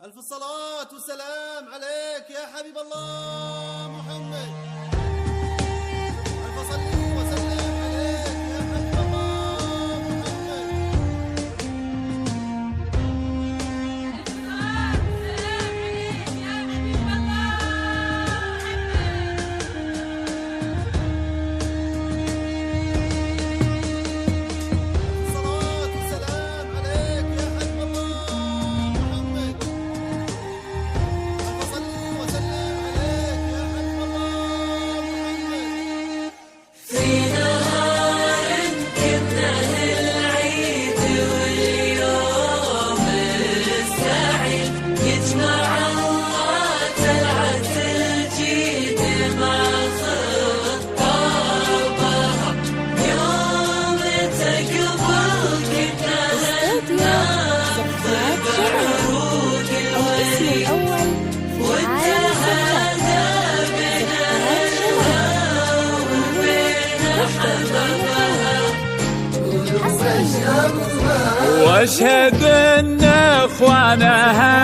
ألف الصلاة والسلام عليك يا حبيب الله محمد. ألف صلي وسلم عليك يا حبيب الله محمد. ألف صلاة والسلام عليك يا حبيب الله الصلاة والسلام عليك يا حبيب الله محمد. ألف صلي وسلم عليك يا حبيب الله محمد. في نهار كنا للعيد واليوم السعيد يجمع الله طلعت الجيد مع خطابها يوم تقبل كنا ننطق عروق الوليد والتهادى بين أهلها وبين حبابها واشهد ان اخوانها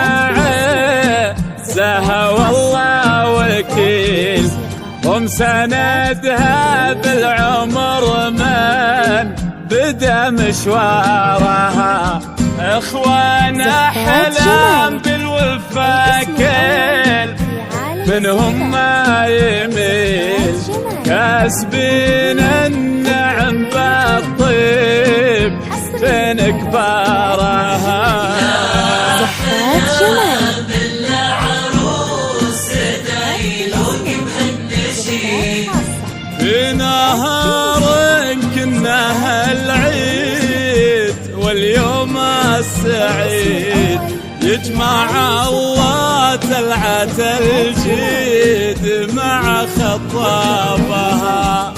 عزها والله وكيل هم سندها بالعمر من بدا مشوارها اخوانا احلام بالوفا كل منهم ما يميل كاسبين النعم بالطيب بين كبارها بالعروس دايلوق بهالنشيد في نهار كناها العيد واليوم السعيد يجمع الله طلعت الجيد مع خطابها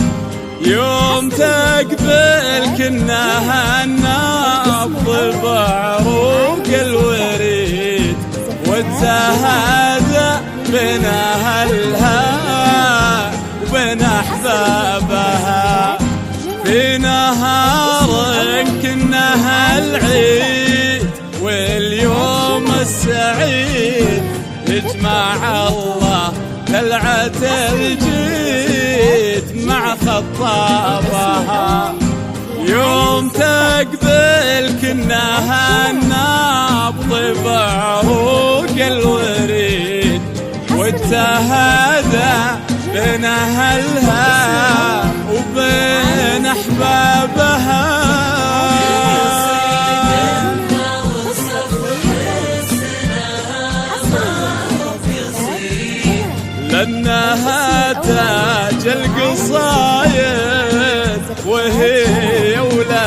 يوم تقبل كناها النبض بعروق الوريد والتهادى بين اهلها وبين احبابها في نهار كناها العيد واليوم السعيد يجمع الله طلعت الجيد مع خطابها يوم تقبل كناها النبض بعروق الوريد والتهادى بين اهلها وبين احبابها لأنها تاج القصايد وهي ولاد